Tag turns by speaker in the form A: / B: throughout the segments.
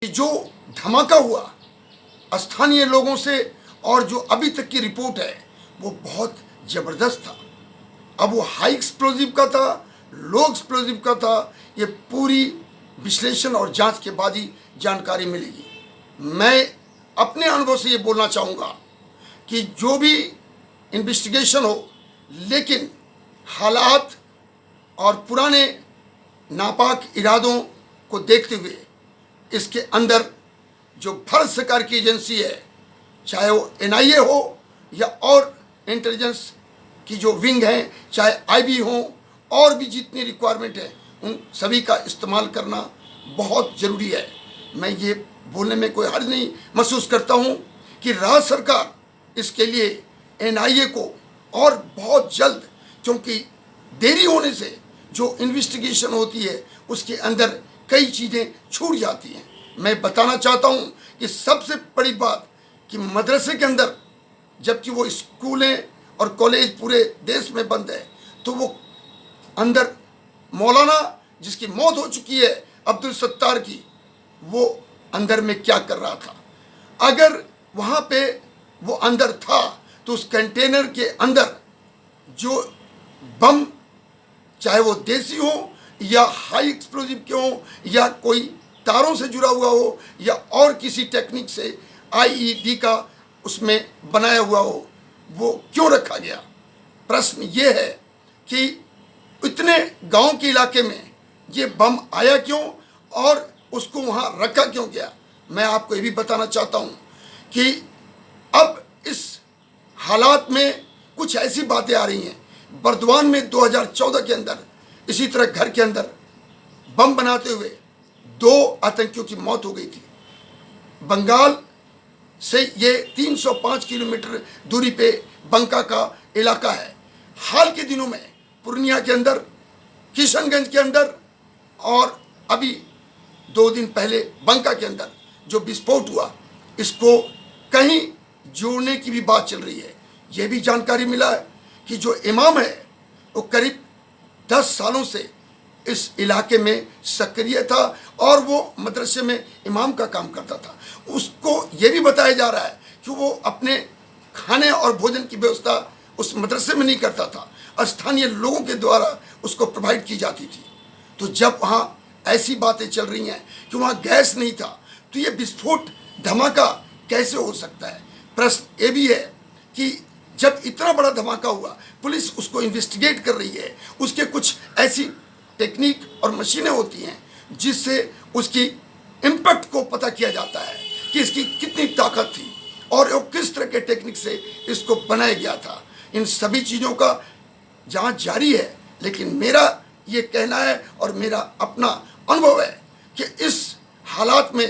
A: कि जो धमाका हुआ स्थानीय लोगों से और जो अभी तक की रिपोर्ट है वो बहुत ज़बरदस्त था। अब वो हाई एक्सप्लोजिव का था, लो एक्सप्लोजिव का था, ये पूरी विश्लेषण और जांच के बाद ही जानकारी मिलेगी। मैं अपने अनुभव से ये बोलना चाहूँगा कि जो भी इन्वेस्टिगेशन हो, लेकिन हालात और पुराने नापाक इरादों को देखते हुए इसके अंदर जो भारत सरकार की एजेंसी है, चाहे वो एनआईए हो या और इंटेलिजेंस की जो विंग है, चाहे आईबी हो, और भी जितनी रिक्वायरमेंट है, उन सभी का इस्तेमाल करना बहुत ज़रूरी है। मैं ये बोलने में कोई हर्ज नहीं महसूस करता हूँ कि राज्य सरकार इसके लिए एनआईए को और बहुत जल्द, क्योंकि देरी होने से जो इन्वेस्टिगेशन होती है उसके अंदर कई चीज़ें छूट जाती हैं। मैं बताना चाहता हूँ कि सबसे बड़ी बात कि मदरसे के अंदर, जबकि वो स्कूलें और कॉलेज पूरे देश में बंद है, तो वो अंदर मौलाना जिसकी मौत हो चुकी है अब्दुल सत्तार की, वो अंदर में क्या कर रहा था? अगर वहाँ पे वो अंदर था तो उस कंटेनर के अंदर जो बम, चाहे वो देसी हो या हाई एक्सप्लोजिव के हो या कोई तारों से जुड़ा हुआ हो या और किसी टेक्निक से आईईडी का उसमें बनाया हुआ हो, वो क्यों रखा गया? प्रश्न ये है कि इतने गांव के इलाके में ये बम आया क्यों और उसको वहाँ रखा क्यों गया? मैं आपको ये भी बताना चाहता हूँ कि अब इस हालात में कुछ ऐसी बातें आ रही हैं। बर्दवान में 2014 के अंदर इसी तरह घर के अंदर बम बनाते हुए 2 आतंकियों की मौत हो गई थी। बंगाल से ये 305 किलोमीटर दूरी पे बंका का इलाका है। हाल के दिनों में पूर्णिया के अंदर, किशनगंज के अंदर और अभी 2 दिन पहले बंका के अंदर जो विस्फोट हुआ, इसको कहीं जोड़ने की भी बात चल रही है। ये भी जानकारी मिला है कि जो इमाम है वो करीब 10 सालों से इस इलाके में सक्रिय था और वो मदरसे में इमाम का काम करता था। उसको ये भी बताया जा रहा है कि वो अपने खाने और भोजन की व्यवस्था उस मदरसे में नहीं करता था, स्थानीय लोगों के द्वारा उसको प्रोवाइड की जाती थी। तो जब वहाँ ऐसी बातें चल रही हैं कि वहाँ गैस नहीं था, तो ये विस्फोट धमाका कैसे हो सकता है? प्रश्न ये भी है कि जब इतना बड़ा धमाका हुआ, पुलिस उसको इन्वेस्टिगेट कर रही है, उसके कुछ ऐसी टेक्निक और मशीनें होती हैं जिससे उसकी इम्पैक्ट को पता किया जाता है कि इसकी कितनी ताकत थी और वो किस तरह के टेक्निक से इसको बनाया गया था। इन सभी चीज़ों का जांच जारी है, लेकिन मेरा ये कहना है और मेरा अपना अनुभव है कि इस हालात में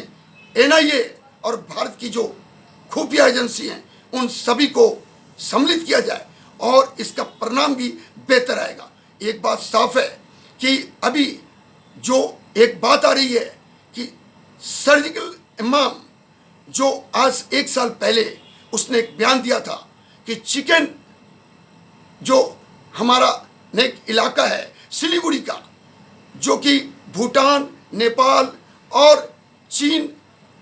A: एनआईए और भारत की जो खुफिया एजेंसी हैं, उन सभी को सम्मिलित किया जाए और इसका परिणाम भी बेहतर आएगा। एक बात साफ है कि अभी जो एक बात आ रही है कि सर्जिकल इमाम जो आज 1 साल पहले उसने एक बयान दिया था कि चिकन जो हमारा नेक इलाका है सिलीगुड़ी का, जो कि भूटान, नेपाल और चीन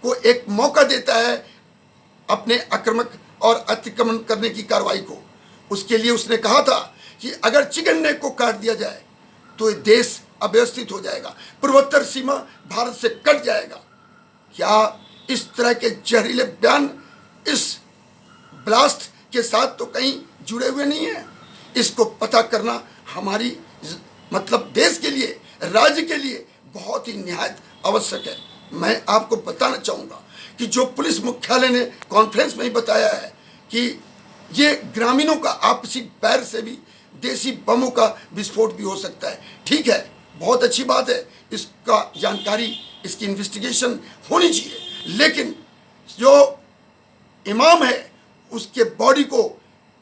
A: को एक मौका देता है अपने आक्रामक और अतिक्रमण करने की कार्रवाई को, उसके लिए उसने कहा था कि अगर चिकन नेक को काट दिया जाए तो ये देश अव्यवस्थित हो जाएगा, पूर्वोत्तर सीमा भारत से कट जाएगा। क्या इस तरह के जहरीले बयान इस ब्लास्ट के साथ तो कहीं जुड़े हुए नहीं हैं? इसको पता करना हमारी मतलब देश के लिए, राज्य के लिए बहुत ही निहायत आवश्यक है। मैं आपको बताना चाहूँगा कि जो पुलिस मुख्यालय ने कॉन्फ्रेंस में ही बताया है कि ये ग्रामीणों का आपसी पैर से भी देसी बमों का विस्फोट भी हो सकता है। ठीक है, बहुत अच्छी बात है, इसका जानकारी, इसकी इन्वेस्टिगेशन होनी चाहिए, लेकिन जो इमाम है उसके बॉडी को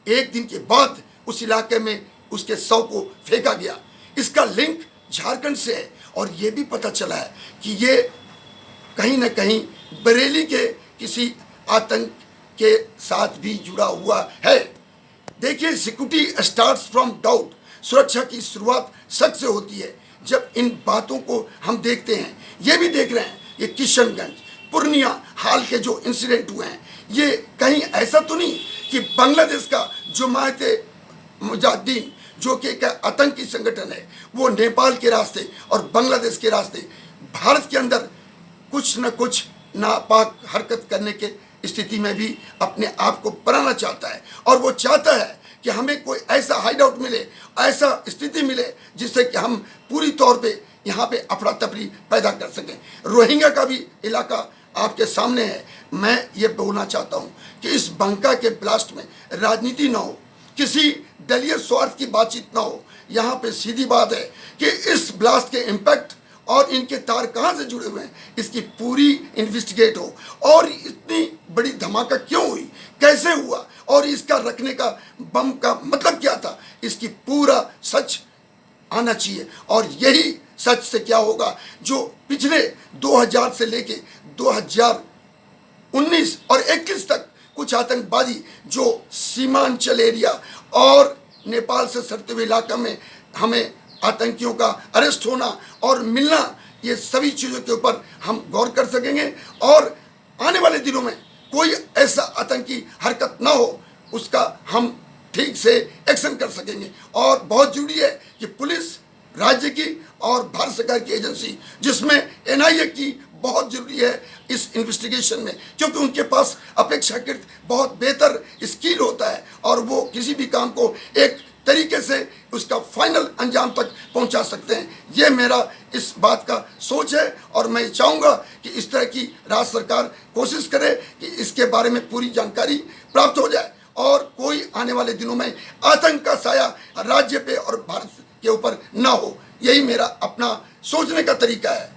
A: 1 दिन के बाद उस इलाके में उसके शव को फेंका गया। इसका लिंक झारखंड से है और ये भी पता चला है कि ये कहीं ना कहीं बरेली के किसी आतंक के साथ भी जुड़ा हुआ है। देखिए, सिक्योरिटी स्टार्ट्स फ्रॉम डाउट, सुरक्षा की शुरुआत शक से होती है। जब इन बातों को हम देखते हैं, ये भी देख रहे हैं, ये किशनगंज, पूर्णिया हाल के जो इंसिडेंट हुए हैं, ये कहीं ऐसा तो नहीं कि बांग्लादेश का जमात मुजाहिदीन जो कि एक आतंकी संगठन है, वो नेपाल के रास्ते और बांग्लादेश के रास्ते भारत के अंदर कुछ न कुछ नापाक हरकत करने के स्थिति में भी अपने आप को बनाना चाहता है। और वो चाहता है कि हमें कोई ऐसा हाइड आउट मिले, ऐसा स्थिति मिले जिससे कि हम पूरी तौर पे यहाँ पे अफरा तफरी पैदा कर सकें। रोहिंग्या का भी इलाका आपके सामने है। मैं ये बोलना चाहता हूँ कि इस बंका के ब्लास्ट में राजनीति ना हो, किसी दलीय स्वार्थ की बातचीत ना हो। यहाँ पे सीधी बात है कि इस ब्लास्ट के इम्पैक्ट और इनके तार कहाँ से जुड़े हुए हैं, इसकी पूरी इन्वेस्टिगेट हो। और इतनी बड़ी धमाका क्यों हुई, कैसे हुआ और इसका रखने का बम का मतलब क्या था, इसकी पूरा सच आना चाहिए। और यही सच से क्या होगा, जो पिछले 2000 से लेके 2019 और 21 तक कुछ आतंकवादी जो सीमांचल एरिया और नेपाल से सटते हुए इलाका में हमें आतंकियों का अरेस्ट होना और मिलना, ये सभी चीज़ों के ऊपर हम गौर कर सकेंगे। और आने वाले दिनों में कोई ऐसा आतंकी हरकत ना हो, उसका हम ठीक से एक्शन कर सकेंगे। और बहुत जरूरी है कि पुलिस राज्य की और भारत सरकार की एजेंसी, जिसमें NIA की बहुत जरूरी है इस इन्वेस्टिगेशन में, क्योंकि उनके पास अपेक्षाकृत बहुत बेहतर स्किल होता है और वो किसी भी काम को एक तरीके से उसका फाइनल अंजाम तक पहुंचा सकते हैं। ये मेरा इस बात का सोच है और मैं चाहूँगा कि इस तरह की राज्य सरकार कोशिश करे कि इसके बारे में पूरी जानकारी प्राप्त हो जाए और कोई आने वाले दिनों में आतंक का साया राज्य पे और भारत के ऊपर ना हो। यही मेरा अपना सोचने का तरीका है।